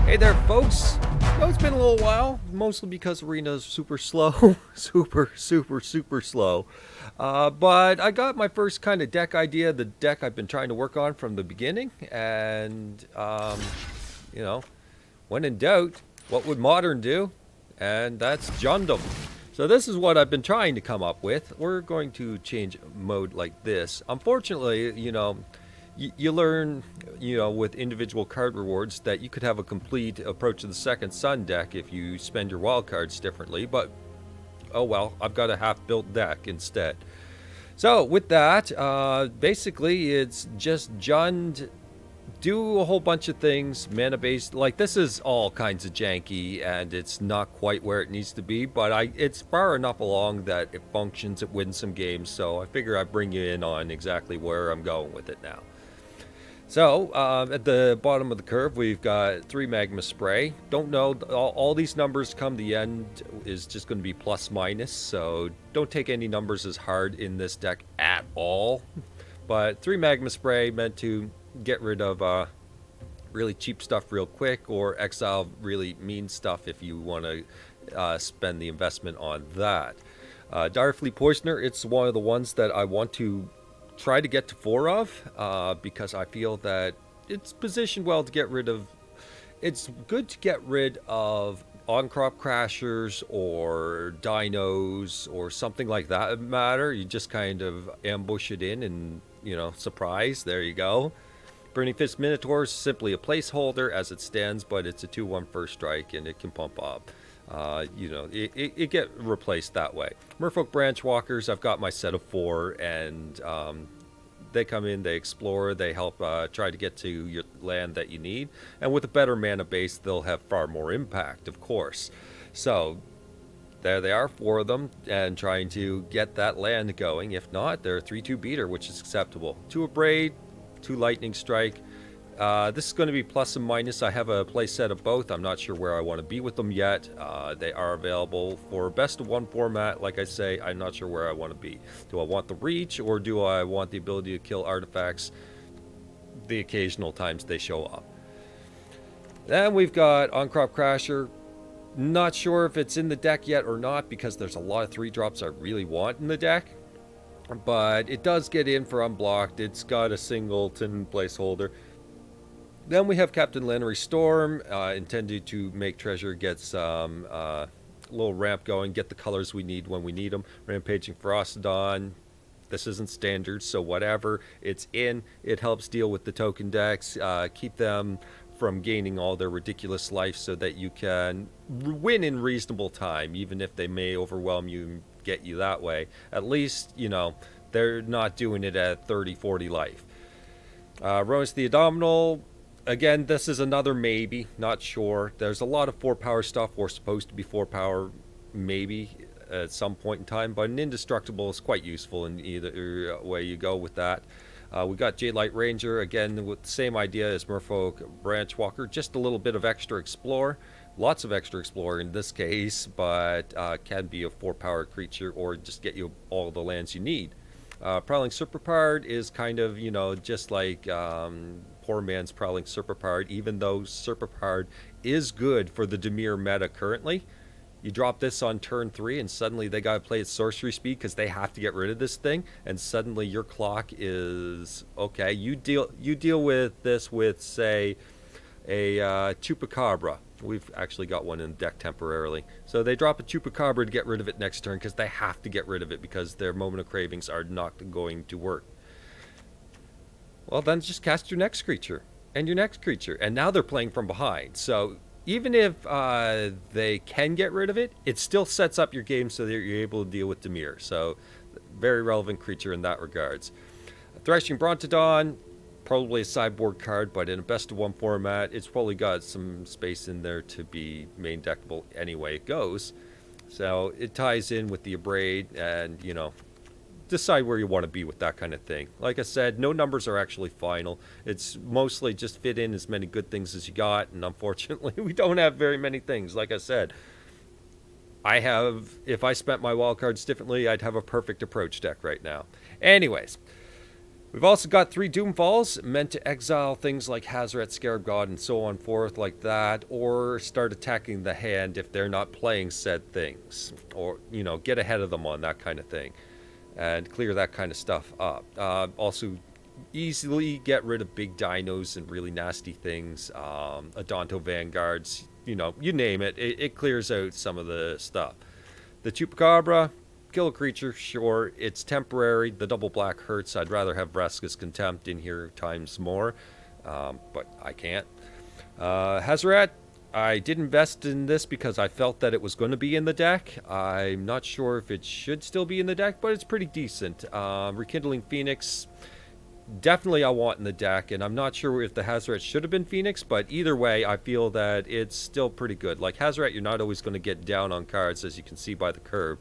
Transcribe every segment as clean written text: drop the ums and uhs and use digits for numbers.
Hey there, folks. Well, it's been a little while, mostly because Arena's super slow. super slow. But I got my first kind of deck idea, the deck I've been trying to work on from the beginning. And, you know, when in doubt, what would Modern do? And that's Jundum. So this is what I've been trying to come up with. We're going to change mode like this. Unfortunately, you know, you learn, you know, with individual card rewards that you could have a complete Approach of the Second Sun deck if you spend your wild cards differently, but oh well, I've got a half-built deck instead. So with that, basically it's just Jund, do a whole bunch of things, mana-based. Like, this is all kinds of janky, and it's not quite where it needs to be, but it's far enough along that it functions, it wins some games, so I figure I'd bring you in on exactly where I'm going with it now. So, at the bottom of the curve, we've got 3 Magma Spray. Don't know, all these numbers come the end is just going to be plus minus, so don't take any numbers as hard in this deck at all. But 3 Magma Spray meant to get rid of really cheap stuff real quick, or exile really mean stuff if you want to spend the investment on that. Direfleet Poisoner, it's one of the ones that I want to try to get to 4 of, because I feel that it's positioned well to get rid of. It's good to get rid of on-crop crashers or dinos or something like that matter. You just kind of ambush it in and, you know, surprise, there you go. Burning Fist Minotaur is simply a placeholder as it stands, but it's a 2/1 first strike and it can pump up. You know, it get replaced that way. Merfolk Branchwalkers, I've got my set of 4, and they come in, they explore, they help try to get to your land that you need, and with a better mana base, they'll have far more impact, of course. So there they are, 4 of them, and trying to get that land going. If not, they're a 3/2 beater, which is acceptable. 2 Abrade, 2 Lightning Strike. This is going to be plus and minus. I have a play set of both. I'm not sure where I want to be with them yet. They are available for best of 1 format. Like I say, I'm not sure where I want to be. Do I want the reach, or do I want the ability to kill artifacts the occasional times they show up? Then we've got On-Crop Crasher. Not sure if it's in the deck yet or not, because there's a lot of 3-drops I really want in the deck. But it does get in for unblocked. It's got a singleton placeholder. Then we have Captain Lannery Storm, intended to make Treasure get some little ramp going, get the colors we need when we need them. Rampaging Ferocodon. This isn't standard, so whatever. It's in. It helps deal with the token decks, keep them from gaining all their ridiculous life so that you can win in reasonable time, even if they may overwhelm you and get you that way. At least, you know, they're not doing it at 30, 40 life. Ronus the Abominable. Again, this is another maybe, not sure. There's a lot of 4-power stuff, or supposed to be 4-power, maybe, at some point in time, but an Indestructible is quite useful in either way you go with that. We got Jadelight Ranger, again, with the same idea as Merfolk Branchwalker, just a little bit of extra Explore. Lots of extra Explore in this case, but can be a 4-power creature, or just get you all the lands you need. Prowling Serpapard is kind of, you know, just like poor man's Prowling Serpapard, even though Serpapard is good for the Dimir meta currently. You drop this on turn 3 and suddenly they gotta play at sorcery speed because they have to get rid of this thing, and suddenly your clock is okay. You deal with this with, say, a Chupacabra. We've actually got one in the deck temporarily. So they drop a Chupacabra to get rid of it next turn because they have to get rid of it because their Moment of Cravings are not going to work. Well, then just cast your next creature and your next creature. And now they're playing from behind. So even if they can get rid of it, it still sets up your game so that you're able to deal with Dimir. So very relevant creature in that regards. Thrashing Brontodon. Probably a sideboard card, but in a best of 1 format, it's probably got some space in there to be main deckable anyway it goes. So it ties in with the Abrade, and, you know, decide where you want to be with that kind of thing. Like I said, no numbers are actually final. It's mostly just fit in as many good things as you got, and unfortunately we don't have very many things. Like I said, if I spent my wildcards differently, I'd have a perfect approach deck right now. Anyways, We've also got 3 Doomfalls, meant to exile things like Hazoret, Scarab God, and so on forth like that, or start attacking the hand if they're not playing said things, or, you know, get ahead of them on that kind of thing, and clear that kind of stuff up. Also, easily get rid of big dinos and really nasty things, Odonto Vanguards, you know, you name it, it clears out some of the stuff. The Chupacabra, kill a creature, sure, it's temporary. The double black hurts. I'd rather have Vraska's Contempt in here times more, but I can't. Hazoret, I did invest in this because I felt that it was going to be in the deck. I'm not sure if it should still be in the deck, but it's pretty decent. Rekindling Phoenix, definitely I want in the deck, and I'm not sure if the Hazoret should have been Phoenix, but either way, I feel that it's still pretty good. Like Hazoret, you're not always going to get down on cards, as you can see by the curve.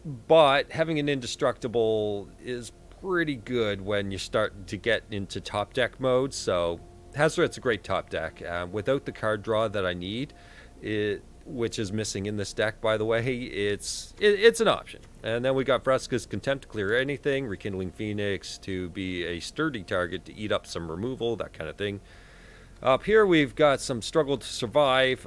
But having an indestructible is pretty good when you start to get into top deck mode. So Hazoret's a great top deck. Without the card draw that I need, which is missing in this deck, by the way, it's an option. And then we got Vraska's Contempt to clear anything, Rekindling Phoenix to be a sturdy target to eat up some removal, that kind of thing. Up here we've got some Struggle to Survive,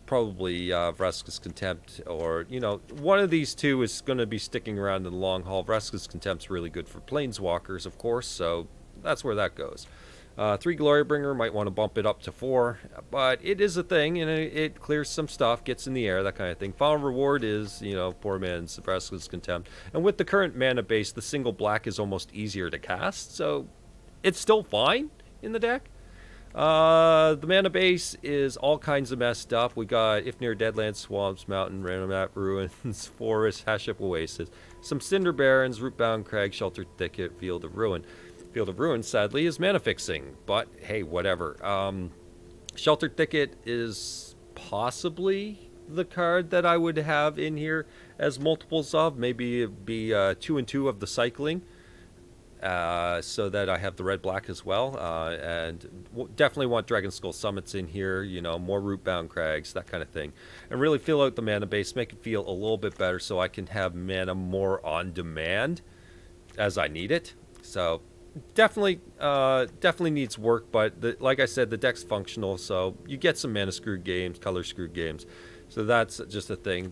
probably Vraska's Contempt, or, you know, one of these two is going to be sticking around in the long haul. Vraska's Contempt's really good for Planeswalkers, of course, so that's where that goes. 3 Glorybringer, might want to bump it up to 4, but it is a thing, and it clears some stuff, gets in the air, that kind of thing. Final Reward is, you know, poor man's Vraska's Contempt. And with the current mana base, the single black is almost easier to cast, so it's still fine in the deck. The mana base is all kinds of messed up. We got Ifnir, Deadlands, Swamps, Mountain, Random Map, Ruins, Forest, Haship, Oasis, some Cinder Barrens, Rootbound Crag, Sheltered Thicket, Field of Ruin. Field of Ruin, sadly, is mana fixing, but hey, whatever. Sheltered Thicket is possibly the card that I would have in here as multiples of. Maybe it'd be 2 and 2 of the cycling. So that I have the red-black as well, and definitely want Dragon Skull Summits in here, you know, more Rootbound Crags, that kind of thing, and really fill out the mana base, make it feel a little bit better so I can have mana more on demand as I need it. So definitely needs work, but like I said, the deck's functional, so you get some mana screwed games, color screwed games, so that's just a thing.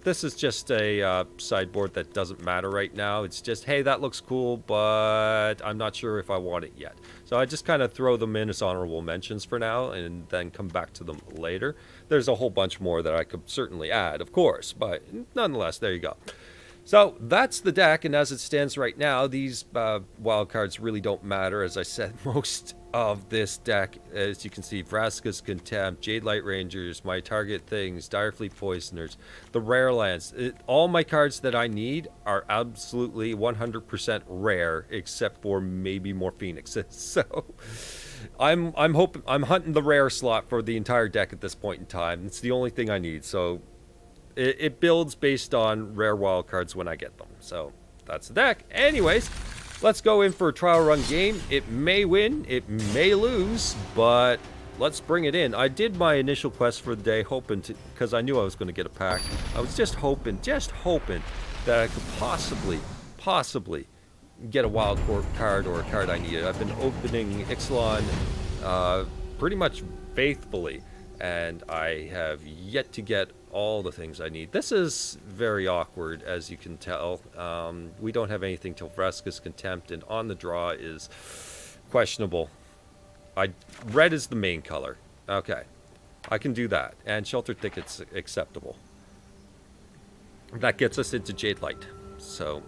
This is just a sideboard that doesn't matter right now. It's just, hey, that looks cool, but I'm not sure if I want it yet. So I just kind of throw them in as honorable mentions for now and then come back to them later. There's a whole bunch more that I could certainly add, of course, but nonetheless, there you go. So that's the deck, and as it stands right now, these wild cards really don't matter. As I said, most of this deck, as you can see, Vraska's Contempt, Jade Light Rangers, my target things, Direfleet Poisoners, the rare lands, all my cards that I need are absolutely 100% rare, except for maybe more Phoenixes. So I'm hunting the rare slot for the entire deck at this point in time. It's the only thing I need. So it builds based on rare wild cards when I get them. So that's the deck. Anyways, let's go in for a trial run game. It may win, it may lose, but let's bring it in. I did my initial quest for the day, hoping to, because I knew I was going to get a pack. I was just hoping that I could possibly get a wild card or a card I needed. I've been opening Ixalan pretty much faithfully, and I have yet to get all the things I need. This is very awkward, as you can tell. We don't have anything till Vraska's Contempt, and on the draw is questionable. Red is the main color. Okay, I can do that, and Sheltered Thicket's acceptable. That gets us into Jade Light, so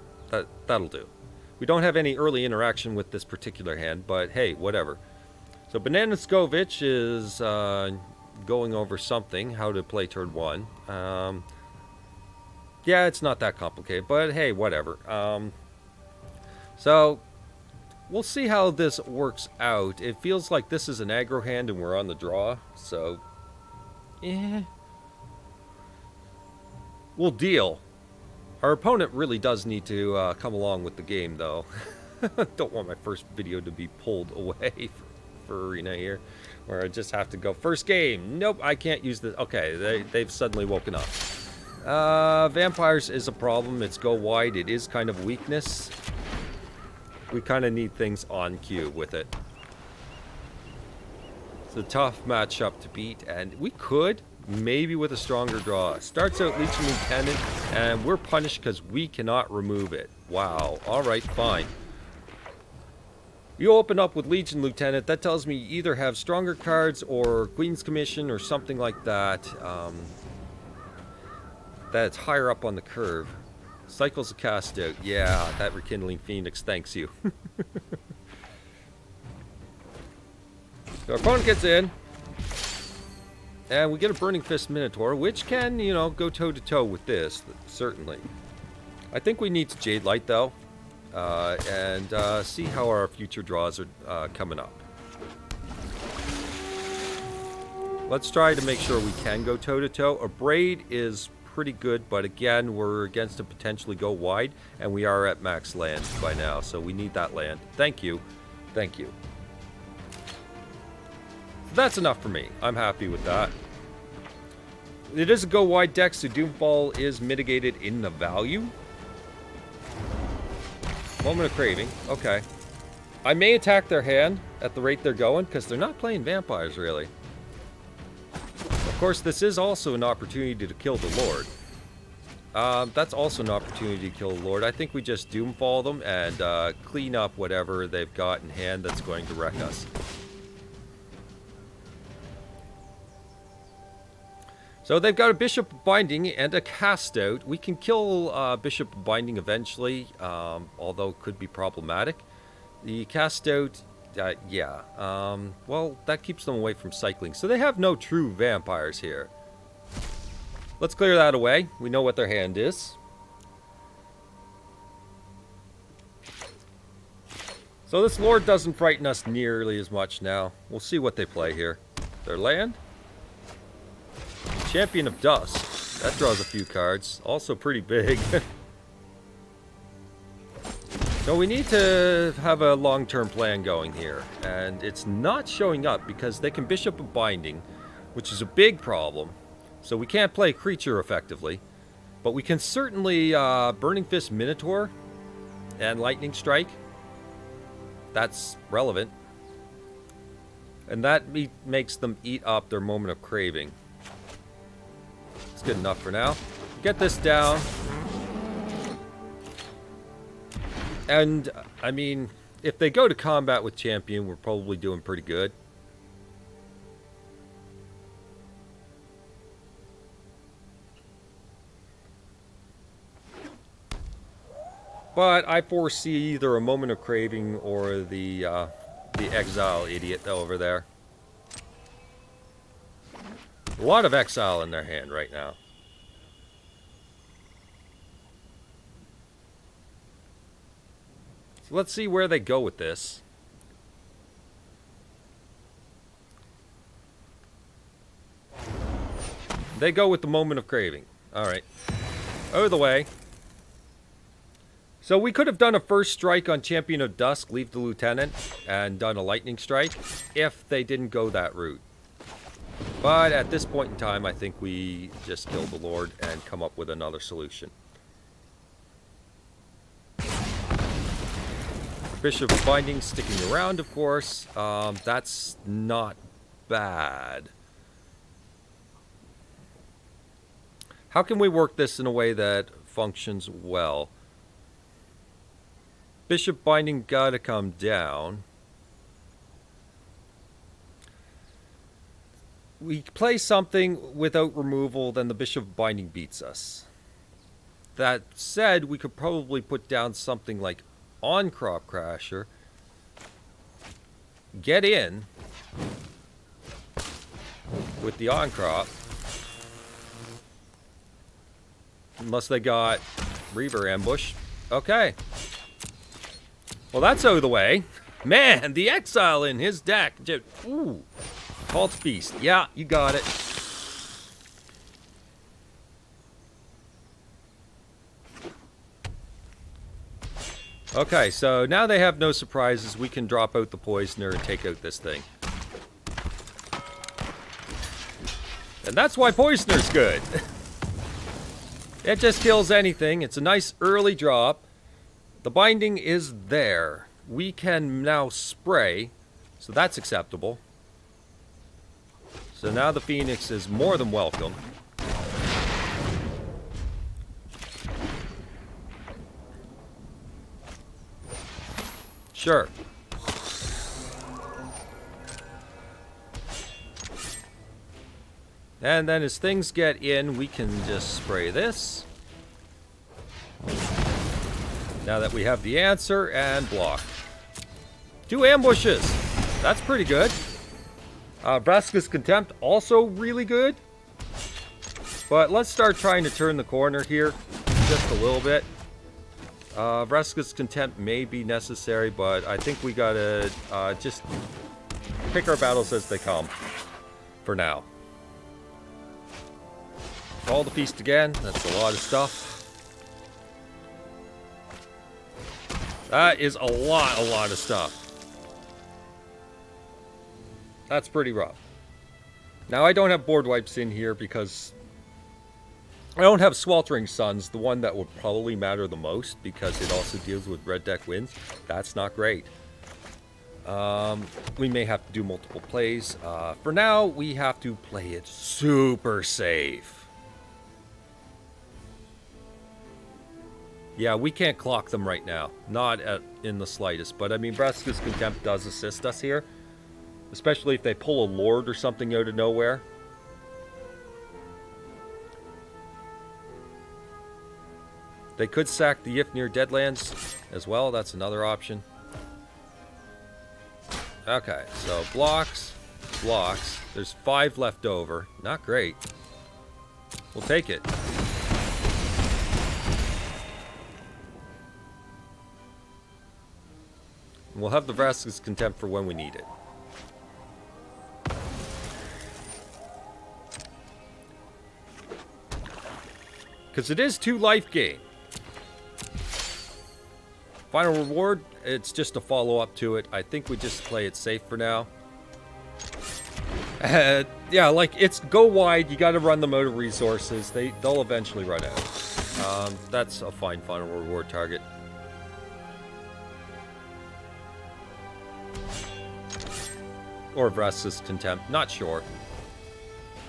that'll do. We don't have any early interaction with this particular hand, but hey, whatever. So Banana Skovich is going over something, how to play turn 1. Yeah, it's not that complicated, but hey, whatever. So we'll see how this works out. It feels like this is an aggro hand and we're on the draw, so we'll deal. Our opponent really does need to come along with the game, though. Don't want my first video to be pulled away for Arena here, where I just have to go first game. Nope, I can't use this. Okay, they've suddenly woken up. Vampires is a problem. It's go wide. It is kind of weakness. We kind of need things on cue with it. It's a tough matchup to beat, and we could, maybe with a stronger draw. Starts out Legion Lieutenant, and we're punished because we cannot remove it. Wow. Alright, fine. You open up with Legion Lieutenant, that tells me you either have stronger cards or Queen's Commission or something like that. That's higher up on the curve. Cycles of Cast Out. Yeah, that Rekindling Phoenix thanks you. So our opponent gets in. And we get a Burning Fist Minotaur, which can, you know, go toe-to-toe with this, certainly. I think we need to Jade Light, though. And see how our future draws are coming up. Let's try to make sure we can go toe-to-toe. A Braid is pretty good, but again, we're against a potentially go wide, and we are at max land by now, so we need that land. Thank you. Thank you. That's enough for me. I'm happy with that. It is a go wide deck, so Doomfall is mitigated in the value. Moment of Craving. Okay. I may attack their hand at the rate they're going, because they're not playing vampires, really. Of course, this is also an opportunity to kill the Lord. That's also an opportunity to kill the Lord. I think we just Doomfall them and clean up whatever they've got in hand that's going to wreck us. So they've got a Bishop of Binding and a Cast Out. We can kill Bishop of Binding eventually, although it could be problematic. The Cast Out, yeah. Well, that keeps them away from cycling. So they have no true vampires here. Let's clear that away. We know what their hand is. So this Lord doesn't frighten us nearly as much now. We'll see what they play here. Their land? Champion of Dusk. That draws a few cards. Also pretty big. So we need to have a long-term plan going here. And it's not showing up because they can Bishop of Binding, which is a big problem. So we can't play creature effectively. But we can certainly Burning Fist Minotaur and Lightning Strike. That's relevant. And that makes them eat up their Moment of Craving. It's good enough for now. Get this down. And, I mean, if they go to combat with Champion, we're probably doing pretty good. But I foresee either a Moment of Craving or the Exile idiot over there. A lot of Exile in their hand right now. So let's see where they go with this. They go with the Moment of Craving. Alright. Out of the way. So we could have done a first strike on Champion of Dusk, leave the Lieutenant, and done a Lightning Strike, if they didn't go that route. But at this point in time, I think we just kill the Lord and come up with another solution. Bishop of Binding sticking around, of course. That's not bad. How can we work this in a way that functions well? Bishop Binding gotta come down. We play something without removal, then the Bishop Binding beats us. That said, we could probably put down something like On-Crop Crasher. Get in with the On-Crop. Unless they got Reaver Ambush. Okay. Well, that's out of the way. Man, the Exile in his deck. Ooh. Cult Feast. Yeah, you got it. Okay, so now they have no surprises. We can drop out the Poisoner and take out this thing. And that's why Poisoner's good. It just kills anything. It's a nice early drop. The Binding is there. we can now spray, so that's acceptable. So now the Phoenix is more than welcome. Sure. And then as things get in, we can just spray this. Now that we have the answer, and block. 2 ambushes. That's pretty good. Vraska's Contempt, also really good. But let's start trying to turn the corner here just a little bit. Vraska's Contempt may be necessary, but I think we gotta just pick our battles as they come for now. Call the feast again. That's a lot of stuff. That is a lot of stuff. That's pretty rough. Now, I don't have board wipes in here because I don't have Sweltering Suns, the one that would probably matter the most because it also deals with red deck wins. That's not great. We may have to do multiple plays. For now, we have to play it super safe. Yeah, we can't clock them right now. Not in the slightest. But, I mean, Vraska's Contempt does assist us here. Especially if they pull a Lord or something out of nowhere. They could sack the Yifnir Deadlands as well. That's another option. Okay, so blocks, blocks. There's 5 left over. Not great. We'll take it. We'll have the Vraska's Contempt for when we need it. Because it is 2 life gain. Final reward, it's just a follow-up to it. I think we just play it safe for now. Yeah, like, it's go wide. You got to run them out of resources. They'll eventually run out. That's a fine final reward target. Or Vraska's Contempt, not sure.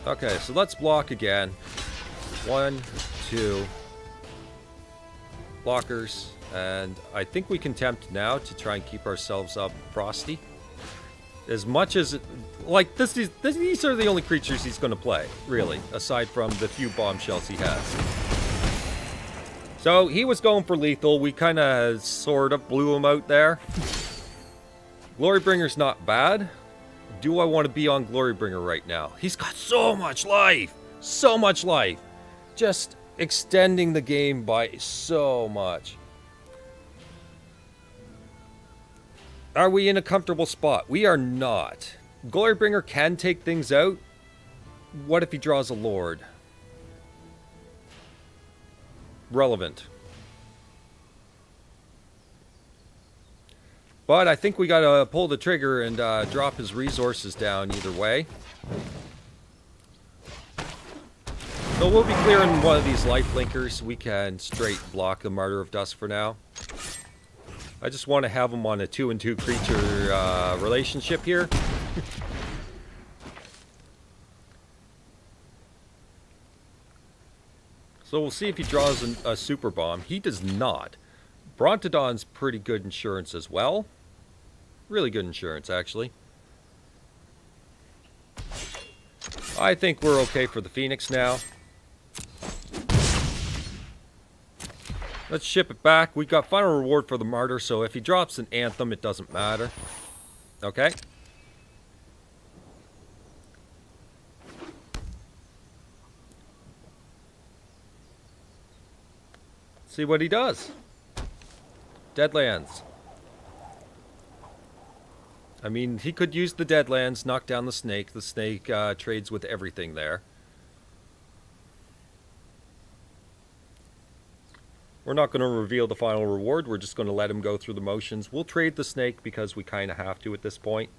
Okay, so let's block again. 1, 2 blockers, and I think we Contempt now to try and keep ourselves up frosty. As much as, like, these are the only creatures he's going to play, really, aside from the few bombshells he has. So, he was going for lethal. We kind of, sort of blew him out there. Glorybringer's not bad. Do I want to be on Glorybringer right now? He's got so much life! So much life! Just extending the game by so much. Are we in a comfortable spot? We are not. Glorybringer can take things out. What if he draws a Lord? Relevant. But I think we gotta pull the trigger and drop his resources down either way. So we'll be clearing one of these life linkers. We can straight block the Martyr of Dusk for now. I just want to have him on a 2-2 creature relationship here. So we'll see if he draws a super bomb. He does not. Brontodon's pretty good insurance as well. Really good insurance, actually. I think we're okay for the Phoenix now. Let's ship it back. We got final reward for the Martyr, so if he drops an Anthem, it doesn't matter. Okay. See what he does. Deadlands. I mean, he could use the Deadlands, knock down the Snake. The Snake trades with everything there. We're not going to reveal the final reward. We're just going to let him go through the motions. We'll trade the Snake because we kind of have to at this point.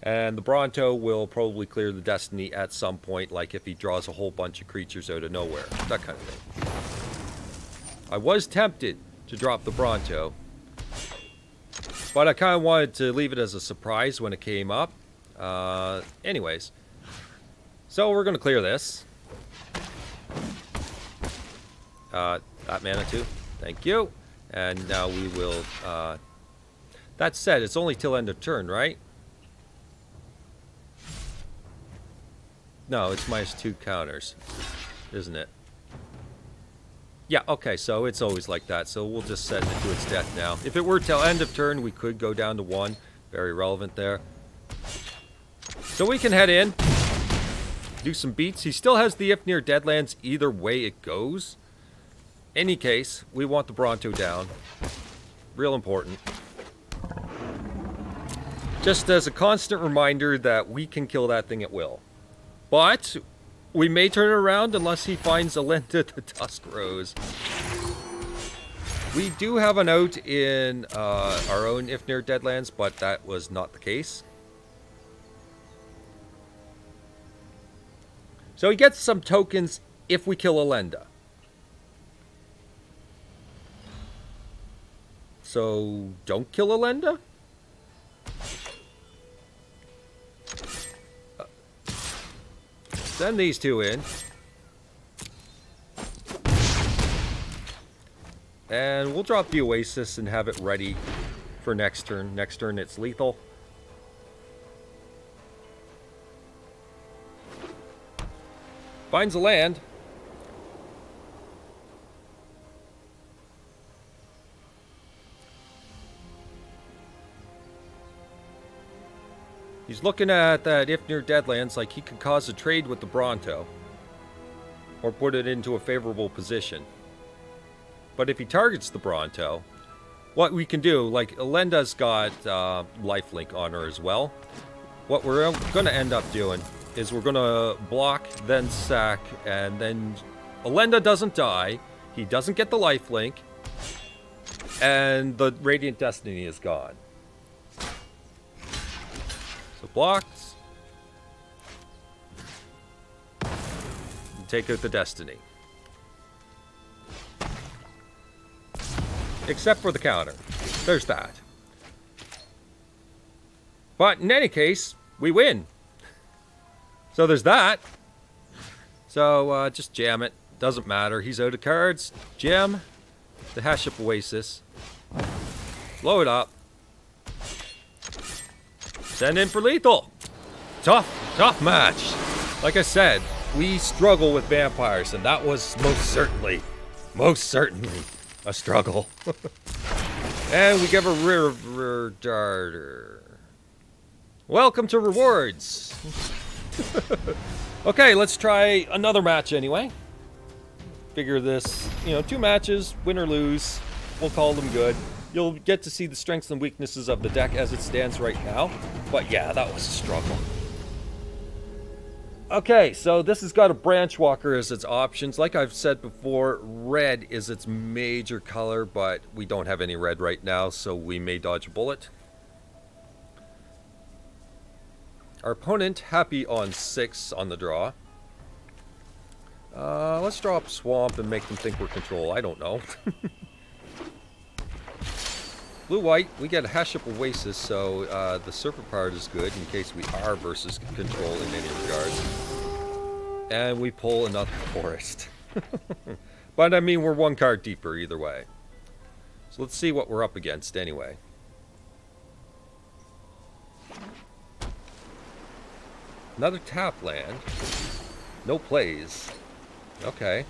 And the Bronto will probably clear the Destiny at some point, like if he draws a whole bunch of creatures out of nowhere. That kind of thing. I was tempted to drop the Bronto. But I kind of wanted to leave it as a surprise when it came up. Anyways. So we're going to clear this. That mana too. Thank you. And now we will... that said, it's only till end of turn, right? No, it's -2 counters, isn't it? Yeah, okay, so it's always like that. So we'll just send it to its death now. If it were till end of turn, we could go down to 1. Very relevant there. So we can head in. Do some beats. He still has the If Near Deadlands either way it goes. Any case, we want the Bronto down. Real important. Just as a constant reminder that we can kill that thing at will. But we may turn it around unless he finds Alenda the Dusk Rose. We do have an out in our own If Near Deadlands, but that was not the case. So he gets some tokens if we kill Alenda. So don't kill Alenda? Send these two in. And we'll drop the Oasis and have it ready for next turn. Next turn it's lethal. Finds a land. He's looking at that If Near Deadlands like he could cause a trade with the Bronto. Or put it into a favorable position. But if he targets the Bronto, what we can do, like Alenda's got lifelink on her as well. What we're going to end up doing is we're going to block, then sack, and then Alenda doesn't die. He doesn't get the lifelink. And the Radiant Destiny is gone. So blocks. And take out the Destiny. Except for the counter. There's that. But in any case, we win. So there's that. So just jam it. Doesn't matter. He's out of cards. Jam the Hash Up Oasis. Blow it up. Send in for lethal. Tough match. Like I said, we struggle with vampires, and that was most certainly a struggle. And we give a River Darter. Welcome to rewards. Okay, let's try another match anyway. Figure this, 2 matches, win or lose. We'll call them good. You'll get to see the strengths and weaknesses of the deck as it stands right now. But yeah, that was a struggle. Okay, so this has got a Branch Walker as its options. Like I've said before, red is its major color, but we don't have any red right now, so we may dodge a bullet. Our opponent, happy on 6 on the draw. Let's drop Swamp and make them think we're control. I don't know. Blue-white, we get a Hash Up Oasis, so the Serpent part is good in case we are versus control in any regards. And we pull another Forest. But I mean, we're 1 card deeper either way. So let's see what we're up against anyway. Another tap land. No plays. Okay.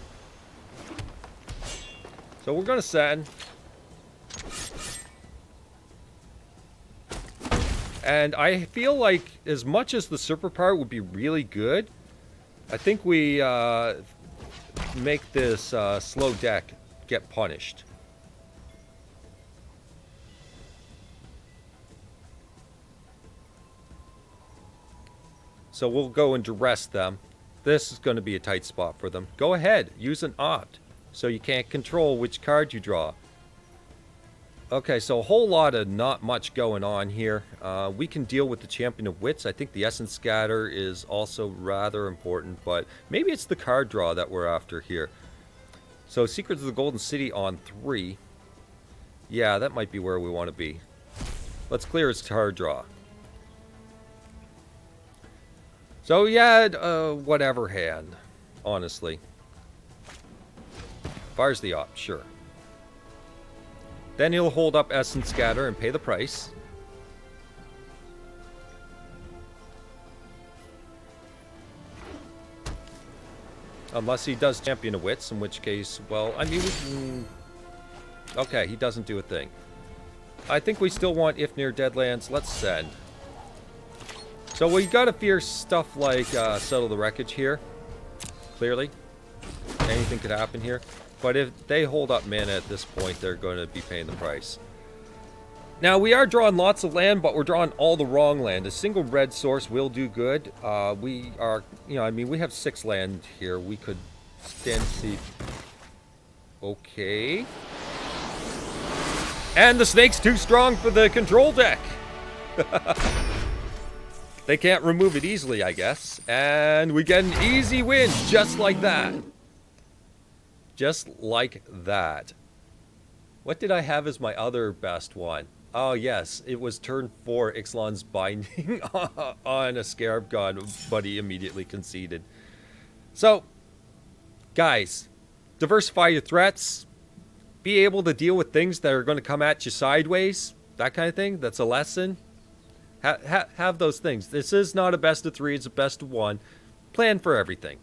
So we're going to send. And I feel like as much as the Serpent part would be really good, I think we make this slow deck get punished. So we'll go and duress them. This is going to be a tight spot for them. Go ahead, use an opt, so you can't control which card you draw. Okay, so a whole lot of not much going on here. We can deal with the Champion of Wits. I think the Essence Scatter is also rather important, but maybe it's the card draw that we're after here. So Secrets of the Golden City on 3. Yeah, that might be where we want to be. Let's clear his card draw. So yeah, whatever hand, honestly. Fires the op, sure. Then he'll hold up Essence Scatter and pay the price. Unless he does Champion of Wits, in which case, well, I mean, we can... Okay, he doesn't do a thing. I think we still want If Near Deadlands. Let's send. So we gotta fear stuff like Settle the Wreckage here. Clearly. Anything could happen here. But if they hold up mana at this point, they're going to be paying the price. Now, we are drawing lots of land, but we're drawing all the wrong land. A single red source will do good. We are, you know, I mean, we have 6 land here. We could stand to see. Okay. And the snake's too strong for the control deck. They can't remove it easily, I guess. And we get an easy win, just like that. Just like that. What did I have as my other best one? Oh, yes. It was turn 4, Ixalan's Binding on a Scarab God, but he immediately conceded. So, guys, diversify your threats. Be able to deal with things that are going to come at you sideways. That kind of thing. That's a lesson. Have those things. This is not a best of 3, it's a best of 1. Plan for everything.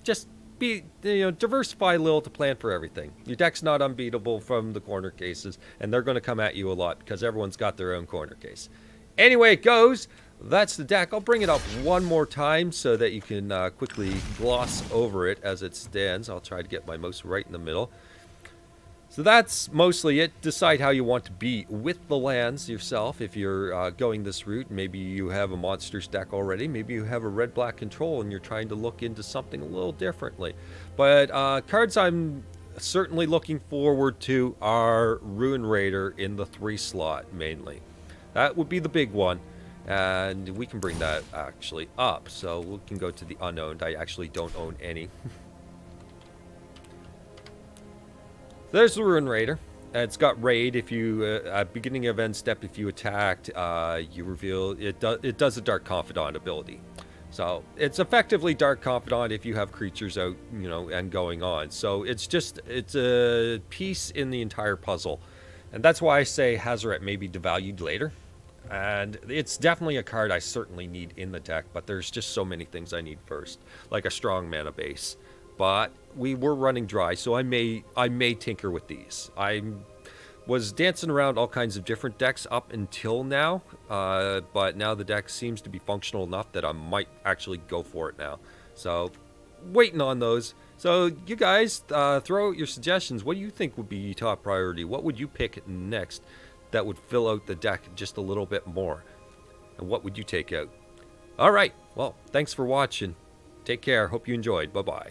Just be, you know, diversify a little to plan for everything. Your deck's not unbeatable from the corner cases, and they're going to come at you a lot because everyone's got their own corner case. Anyway, it goes. That's the deck. I'll bring it up one more time so that you can quickly gloss over it as it stands. I'll try to get my mouse right in the middle. So that's mostly it. Decide how you want to be with the lands yourself. If you're going this route, maybe you have a monsters deck already. Maybe you have a red-black control and you're trying to look into something a little differently. But cards I'm certainly looking forward to are Ruin Raider in the 3 slot, mainly. That would be the big one. And we can bring that actually up. So we can go to the unowned. I actually don't own any. There's the Ruin Raider. It's got raid. If you at beginning of end step, if you attacked, you reveal it. It does a Dark Confidant ability, so it's effectively Dark Confidant if you have creatures out, you know, and going on. So it's a piece in the entire puzzle, and that's why I say Hazoret may be devalued later. And it's definitely a card I certainly need in the deck, but there's just so many things I need first, like a strong mana base. But we were running dry, so I may tinker with these. I was dancing around all kinds of different decks up until now, but now the deck seems to be functional enough that I might actually go for it now. So, waiting on those. So, you guys, throw out your suggestions. What do you think would be top priority? What would you pick next that would fill out the deck just a little bit more? And what would you take out? Alright, well, thanks for watching. Take care. Hope you enjoyed. Bye-bye.